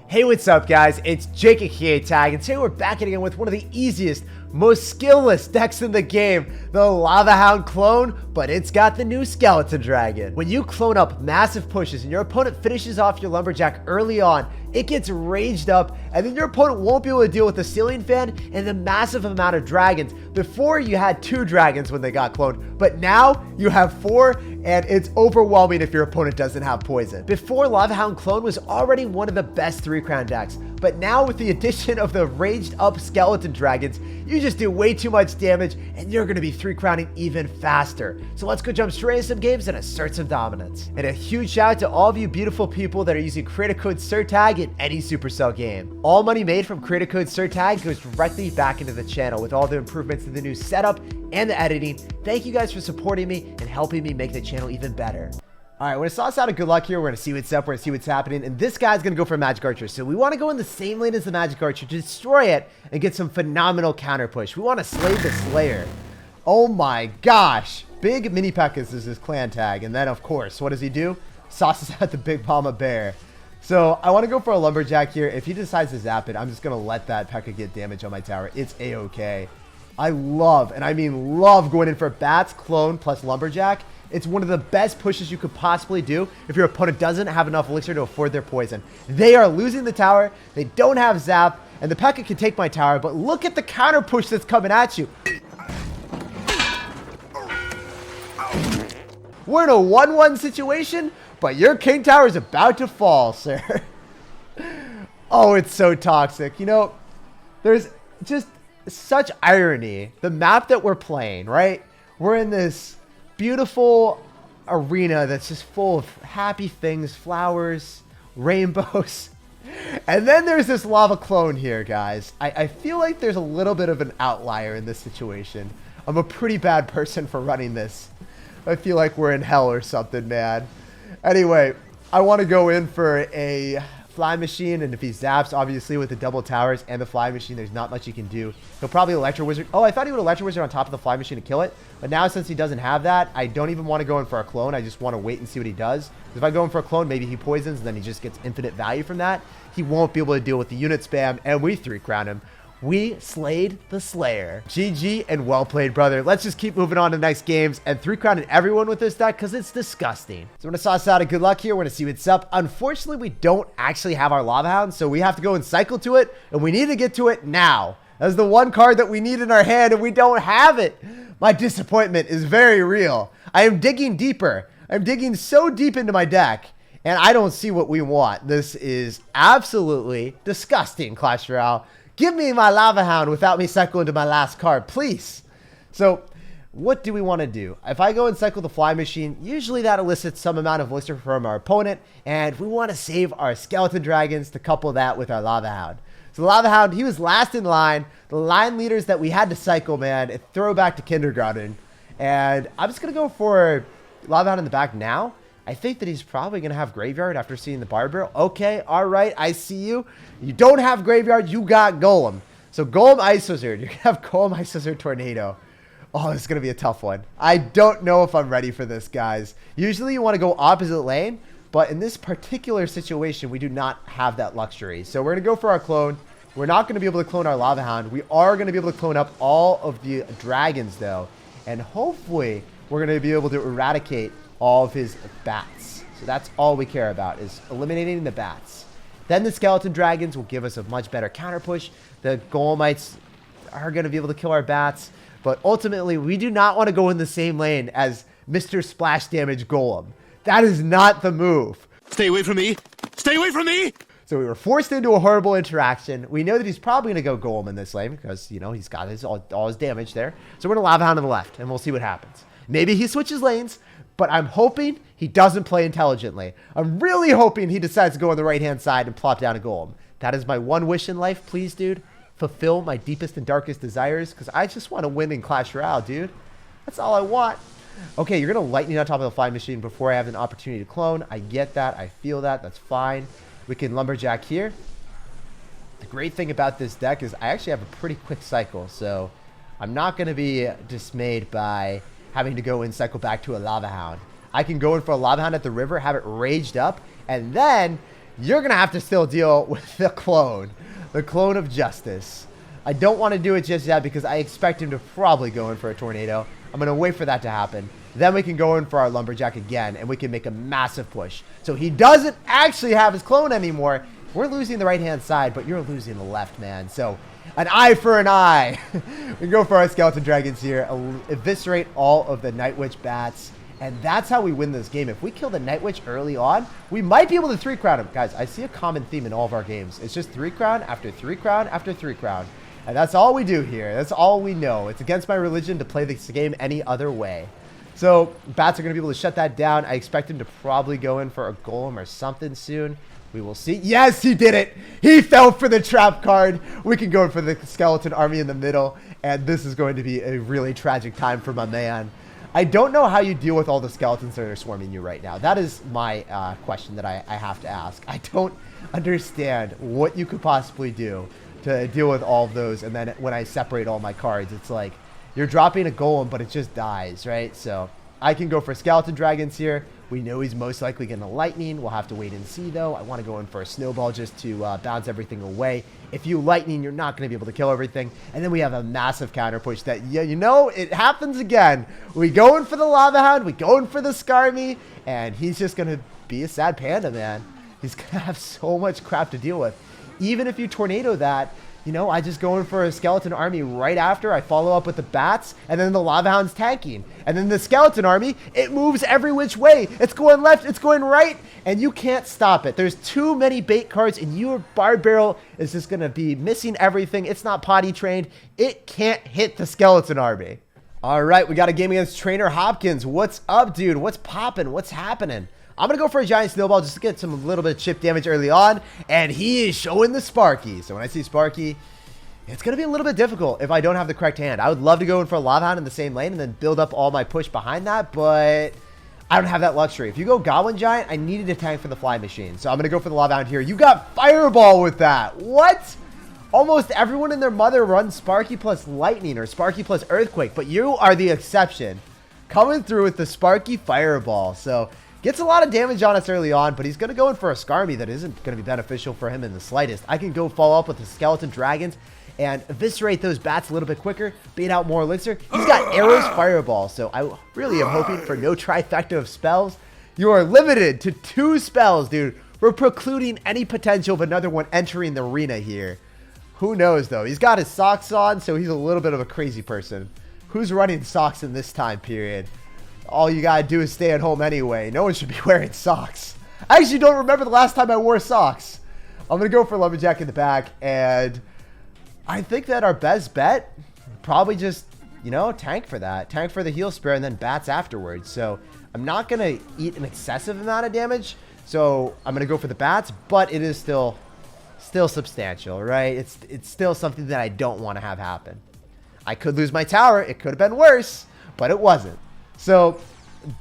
Hey, what's up guys? It's Jake aka Tag, and today we're back again with one of the easiest, most skillless decks in the game, the Lava Hound clone, but it's got the new Skeleton Dragon. When you clone up massive pushes and your opponent finishes off your Lumberjack early on, it gets raged up, and then your opponent won't be able to deal with the ceiling fan and the massive amount of dragons. Before you had 2 dragons when they got cloned, but now you have 4, and it's overwhelming if your opponent doesn't have poison. Before, Lava Hound clone was already one of the best 3-crown decks, but now with the addition of the raged up skeleton dragons, you just do way too much damage and you're going to be 3-crowning even faster. So let's go jump straight into some games and assert some dominance. And a huge shout out to all of you beautiful people that are using creator code SirTag in any Supercell game. All money made from creator code SirTag goes directly back into the channel with all the improvements to the new setup and the editing. Thank you guys for supporting me and helping me make the channel even better. All right, we're going to sauce out a good luck here. We're going to see what's up. We're going to see what's happening. And this guy's going to go for a Magic Archer. So we want to go in the same lane as the Magic Archer to destroy it and get some phenomenal counter push. We want to slay the Slayer. Oh my gosh. Big Mini Pekkas is his clan tag. And then, of course, what does he do? Sauces out the Big Mama Bear. So I want to go for a Lumberjack here. If he decides to zap it, I'm just going to let that Pekka get damage on my tower. It's A-okay. I love, and I mean love, going in for Bats, Clone, plus Lumberjack. It's one of the best pushes you could possibly do if your opponent doesn't have enough elixir to afford their poison. They are losing the tower, they don't have zap, and the Pekka can take my tower, but look at the counter push that's coming at you. We're in a 1-1 situation, but your king tower is about to fall, sir. Oh, it's so toxic. You know, there's just such irony. The map that we're playing, right? We're in this beautiful arena that's just full of happy things, flowers, rainbows. And then there's this lava clone here, guys. I feel like there's a little bit of an outlier in this situation. I'm a pretty bad person for running this. I feel like we're in hell or something, man. Anyway, I want to go in for a Fly Machine, and if he zaps, obviously, with the double towers and the Fly Machine, there's not much he can do. He'll probably Electro Wizard. Oh, I thought he would Electro Wizard on top of the Fly Machine to kill it. But now, since he doesn't have that, I don't even want to go in for a clone. I just want to wait and see what he does. If I go in for a clone, maybe he poisons, and then he just gets infinite value from that. He won't be able to deal with the unit spam, and we 3-crown him. We slayed the Slayer. GG and well played, brother. Let's just keep moving on to the next games and 3-crowning everyone with this deck because it's disgusting. So I'm going to sauce out a good luck here. We're going to see what's up. Unfortunately, we don't actually have our Lava Hound, so we have to go and cycle to it, and we need to get to it now. That's the one card that we need in our hand, and we don't have it. My disappointment is very real. I am digging deeper. I'm digging so deep into my deck, and I don't see what we want. This is absolutely disgusting, Clash Royale. Give me my Lava Hound without me cycling to my last card, please. So, what do we want to do? If I go and cycle the Fly Machine, usually that elicits some amount of elixir from our opponent, and we want to save our Skeleton Dragons to couple that with our Lava Hound. So the Lava Hound, he was last in line. The line leaders that we had to cycle, man, it throwback to kindergarten. And I'm just going to go for Lava Hound in the back now. I think that he's probably going to have Graveyard after seeing the Barber. Okay, all right, I see you. You don't have Graveyard, you got Golem. So Golem Ice Wizard. You're going to have Golem Ice Wizard Tornado. Oh, this is going to be a tough one. I don't know if I'm ready for this, guys. Usually you want to go opposite lane, but in this particular situation, we do not have that luxury. So we're going to go for our clone. We're not going to be able to clone our Lava Hound. We are going to be able to clone up all of the dragons, though. And hopefully, we're going to be able to eradicate all of his bats. So that's all we care about, is eliminating the bats. Then the skeleton dragons will give us a much better counter push. The golemites are going to be able to kill our bats, but ultimately we do not want to go in the same lane as Mr. Splash Damage Golem. That is not the move. Stay away from me. Stay away from me. So we were forced into a horrible interaction. We know that he's probably going to go Golem in this lane because, you know, he's got all his damage there. So we're going to Lava Hound on the left, and we'll see what happens. Maybe he switches lanes, but I'm hoping he doesn't play intelligently. I'm really hoping he decides to go on the right-hand side and plop down a Golem. That is my one wish in life. Please, dude, fulfill my deepest and darkest desires because I just want to win in Clash Royale, dude. That's all I want. Okay, you're going to lightning on top of the Fly Machine before I have an opportunity to clone. I get that. I feel that. That's fine. We can Lumberjack here. The great thing about this deck is I actually have a pretty quick cycle, so I'm not going to be dismayed by having to go and cycle back to a Lava Hound. I can go in for a Lava Hound at the river, have it raged up, and then you're going to have to still deal with the clone of justice. I don't want to do it just yet because I expect him to probably go in for a tornado. I'm going to wait for that to happen. Then we can go in for our lumberjack again, and we can make a massive push. So he doesn't actually have his clone anymore. We're losing the right-hand side, but you're losing the left, man. So an eye for an eye. We can go for our skeleton dragons here, eviscerate all of the Night Witch bats, and that's how we win this game. If we kill the Night Witch early on, we might be able to 3-crown him. Guys, I see a common theme in all of our games. It's just 3-crown after 3-crown after 3-crown. And that's all we do here. That's all we know. It's against my religion to play this game any other way. So bats are going to be able to shut that down. I expect him to probably go in for a golem or something soon. We will see. Yes, he did it. He fell for the trap card. We can go for the skeleton army in the middle. And this is going to be a really tragic time for my man. I don't know how you deal with all the skeletons that are swarming you right now. That is my question that I have to ask. I don't understand what you could possibly do to deal with all of those. And then when I separate all my cards, it's like you're dropping a golem, but it just dies, right? So I can go for skeleton dragons here. We know he's most likely going to lightning. We'll have to wait and see, though. I want to go in for a snowball just to bounce everything away. If you lightning, you're not going to be able to kill everything. And then we have a massive counter push that, yeah, you know, it happens again. We go in for the lava hound. We go in for the scarmy. And he's just going to be a sad panda, man. He's going to have so much crap to deal with. Even if you tornado that, you know, I just go in for a skeleton army right after. I follow up with the bats, and then the lava hound's tanking. And then the skeleton army, it moves every which way. It's going left, it's going right, and you can't stop it. There's too many bait cards, and your bard barrel is just going to be missing everything. It's not potty trained. It can't hit the skeleton army. All right, we got a game against Trainer Hopkins. What's up, dude? What's popping? What's happening? I'm going to go for a giant snowball just to get some little bit of chip damage early on. And he is showing the Sparky. So when I see Sparky, it's going to be a little bit difficult if I don't have the correct hand. I would love to go in for a lava hound in the same lane and then build up all my push behind that. But I don't have that luxury. If you go goblin giant, I needed a tank for the fly machine. So I'm going to go for the lava hound here. You got fireball with that. What? Almost everyone and their mother runs Sparky plus lightning or Sparky plus earthquake. But you are the exception. Coming through with the Sparky fireball. So gets a lot of damage on us early on, but he's going to go in for a Skarmy that isn't going to be beneficial for him in the slightest. I can go follow up with the skeleton dragons and eviscerate those bats a little bit quicker, bait out more elixir. He's got arrows fireball, so I really am hoping for no trifecta of spells. You are limited to 2 spells, dude. We're precluding any potential of another one entering the arena here. Who knows, though? He's got his socks on, so he's a little bit of a crazy person. Who's running socks in this time period? All you gotta do is stay at home anyway. No one should be wearing socks. I actually don't remember the last time I wore socks. I'm gonna go for lumberjack in the back, and I think that our best bet, probably just, you know, tank for that. Tank for the heal spare and then bats afterwards. So I'm not gonna eat an excessive amount of damage. So I'm gonna go for the bats, but it is still substantial, right? It's still something that I don't want to have happen. I could lose my tower. It could have been worse, but it wasn't. So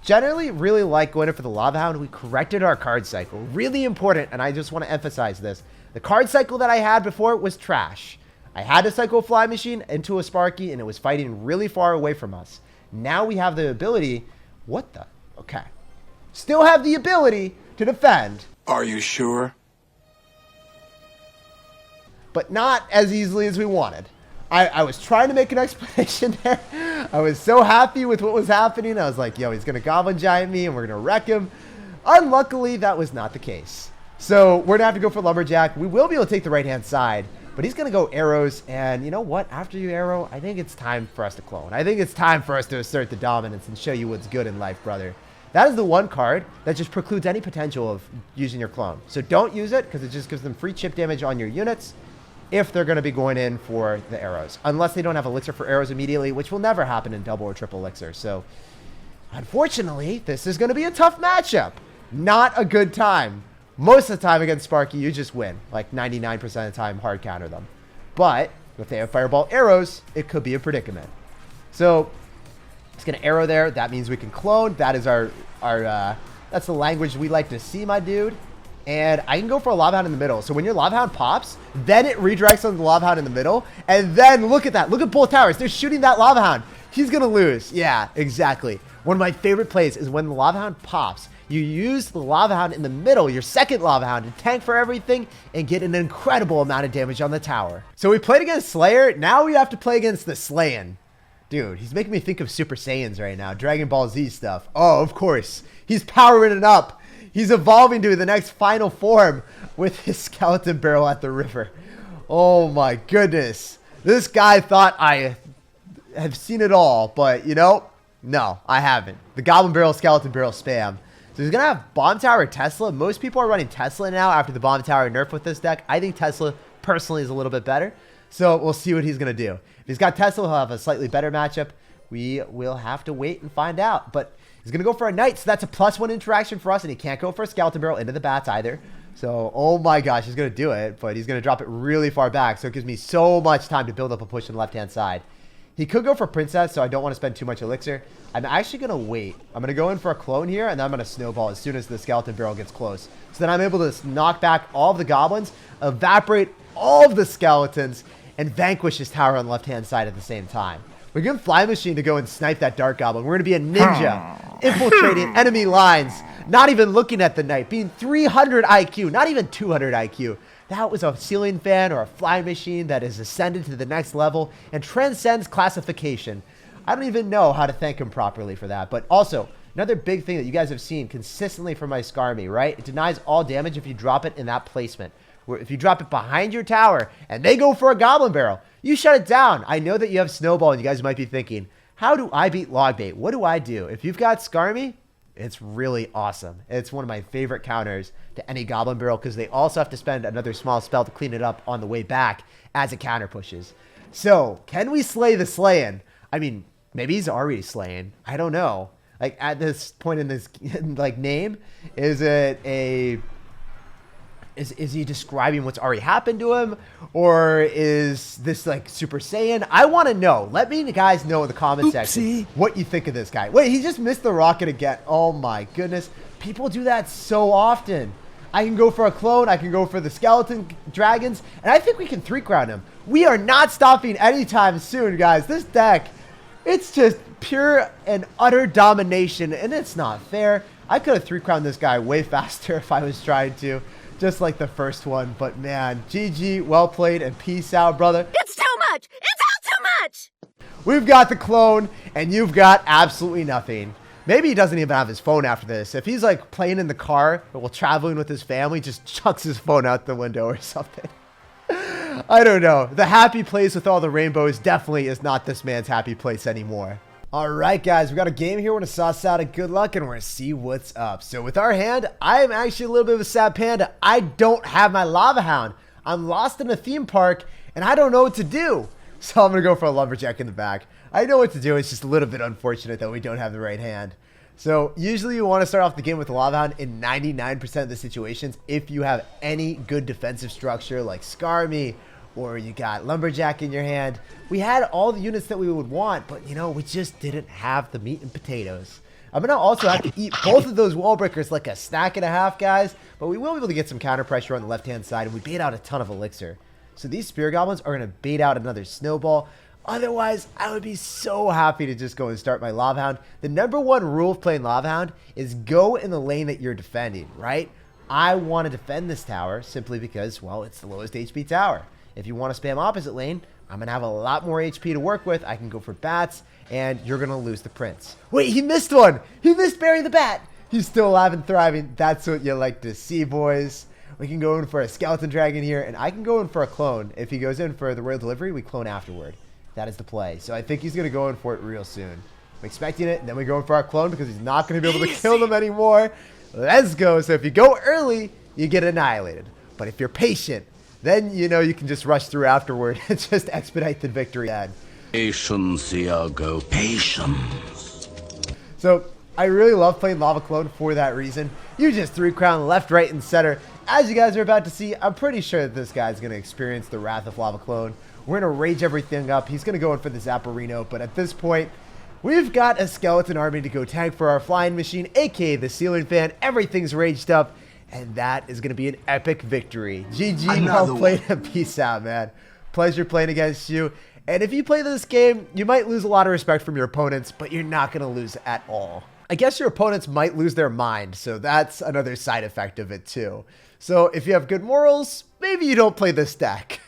generally really like going in for the lava hound. We corrected our card cycle. Really important, and I just want to emphasize this. The card cycle that I had before was trash. I had to cycle a fly machine into a Sparky, and it was fighting really far away from us. Now we have the ability... What the... Okay. Still have the ability to defend. Are you sure? But not as easily as we wanted. I was trying to make an explanation there. I was so happy with what was happening. I was like, yo, he's going to goblin giant me and we're going to wreck him. Unluckily, that was not the case. So we're going to have to go for lumberjack. We will be able to take the right-hand side, but he's going to go arrows. And you know what? After you arrow, I think it's time for us to clone. I think it's time for us to assert the dominance and show you what's good in life, brother. That is the one card that just precludes any potential of using your clone. So don't use it because it just gives them free chip damage on your units if they're going to be going in for the arrows. Unless they don't have elixir for arrows immediately, which will never happen in double or triple elixir. So, unfortunately, this is going to be a tough matchup. Not a good time. Most of the time against Sparky, you just win. Like 99% of the time, hard counter them. But if they have fireball arrows, it could be a predicament. So, it's going to arrow there. That means we can clone. That is that's the language we like to see, my dude. And I can go for a lava hound in the middle. So when your lava hound pops, then it redirects on the lava hound in the middle. And then look at that. Look at both towers. They're shooting that lava hound. He's going to lose. Yeah, exactly. One of my favorite plays is when the Lava Hound pops. You use the Lava Hound in the middle, your second Lava Hound, to tank for everything and get an incredible amount of damage on the tower. So we played against Slayer. Now we have to play against the Saiyan. Dude, he's making me think of Super Saiyans right now. Dragon Ball Z stuff. Oh, of course. He's powering it up. He's evolving to the next final form with his skeleton barrel at the river. Oh my goodness. This guy thought I have seen it all, but you know, no, I haven't. The Goblin Barrel, Skeleton Barrel spam. So he's going to have Bomb Tower Tesla. Most people are running Tesla now after the Bomb Tower nerf with this deck. I think Tesla personally is a little bit better. So we'll see what he's going to do. If he's got Tesla, he'll have a slightly better matchup. We will have to wait and find out. But he's going to go for a Knight, so that's a +1 interaction for us. And he can't go for a Skeleton Barrel into the bats either. So, oh my gosh, he's going to do it. But he's going to drop it really far back. So it gives me so much time to build up a push on the left-hand side. He could go for Princess, so I don't want to spend too much elixir. I'm actually going to wait. I'm going to go in for a clone here, and then I'm going to snowball as soon as the Skeleton Barrel gets close. So then I'm able to knock back all of the goblins, evaporate all of the skeletons, and vanquish his tower on the left-hand side at the same time. We're going to Fly Machine to go and snipe that Dark Goblin. We're going to be a ninja, infiltrating enemy lines, not even looking at the Knight, being 300 IQ, not even 200 IQ. That was a ceiling fan or a flying machine that has ascended to the next level and transcends classification. I don't even know how to thank him properly for that. But also, another big thing that you guys have seen consistently from my Skarmy, right? It denies all damage if you drop it in that placement. Where if you drop it behind your tower and they go for a Goblin Barrel, you shut it down. I know that you have Snowball and you guys might be thinking, how do I beat Logbait? What do I do? If you've got Skarmy, it's really awesome. It's one of my favorite counters to any Goblin Barrel because they also have to spend another small spell to clean it up on the way back as it counter pushes. So, can we slay the Slayin? I mean, maybe he's already slaying. I don't know. Like, at this point in this like name, is it a... Is he describing what's already happened to him? Or is this like Super Saiyan? I want to know. Let me guys know in the comment section what you think of this guy. Wait, he just missed the rocket again. Oh my goodness. People do that so often. I can go for a clone. I can go for the skeleton dragons. And I think we can 3-crown him. We are not stopping anytime soon, guys. This deck, it's just pure and utter domination. And it's not fair. I could have 3-crowned this guy way faster if I was trying to. Just like the first one. But man, GG, well played, and peace out, brother. It's too much! It's all too much! We've got the clone, and you've got absolutely nothing. Maybe he doesn't even have his phone after this. If he's like playing in the car while traveling with his family, just chucks his phone out the window or something. I don't know. The happy place with all the rainbows definitely is not this man's happy place anymore. All right, guys, we got a game here. We're going to sauce out a good luck, and we're going to see what's up. So with our hand, I am actually a little bit of a sad panda. I don't have my Lava Hound. I'm lost in a theme park, and I don't know what to do. So I'm going to go for a Lumberjack in the back. I know what to do. It's just a little bit unfortunate that we don't have the right hand. So usually you want to start off the game with the Lava Hound in 99% of the situations if you have any good defensive structure like Skarmy, or you got Lumberjack in your hand. We had all the units that we would want, but, you know, we just didn't have the meat and potatoes. I'm going to also have to eat both of those wall breakers like a snack and a half, guys, but we will be able to get some counter pressure on the left-hand side, and we bait out a ton of elixir. So these Spear Goblins are going to bait out another Snowball. Otherwise, I would be so happy to just go and start my Lava Hound. The #1 rule of playing Lava Hound is go in the lane that you're defending, right? I want to defend this tower simply because, well, it's the lowest HP tower. If you want to spam opposite lane, I'm going to have a lot more HP to work with. I can go for bats, and you're going to lose the prince. Wait, he missed one. He missed Barry the Bat. He's still alive and thriving. That's what you like to see, boys. We can go in for a skeleton dragon here, and I can go in for a clone. If he goes in for the royal delivery, we clone afterward. That is the play. So I think he's going to go in for it real soon. I'm expecting it, and then we go in for our clone because he's not going to be able to kill them anymore. Let's go. So if you go early, you get annihilated. But if you're patient, then, you know, you can just rush through afterward and just expedite the victory. Patience, Iago, patience. So, I really love playing Lava Clone for that reason. You just 3-crown left, right, and center. As you guys are about to see, I'm pretty sure that this guy's going to experience the wrath of Lava Clone. We're going to rage everything up. He's going to go in for the Zapparino, but at this point, we've got a skeleton army to go tank for our flying machine, aka the ceiling fan. Everything's raged up. And that is going to be an epic victory. GG, well played, and peace out, man. Pleasure playing against you. And if you play this game, you might lose a lot of respect from your opponents, but you're not going to lose at all. I guess your opponents might lose their mind, so that's another side effect of it too. So if you have good morals, maybe you don't play this deck.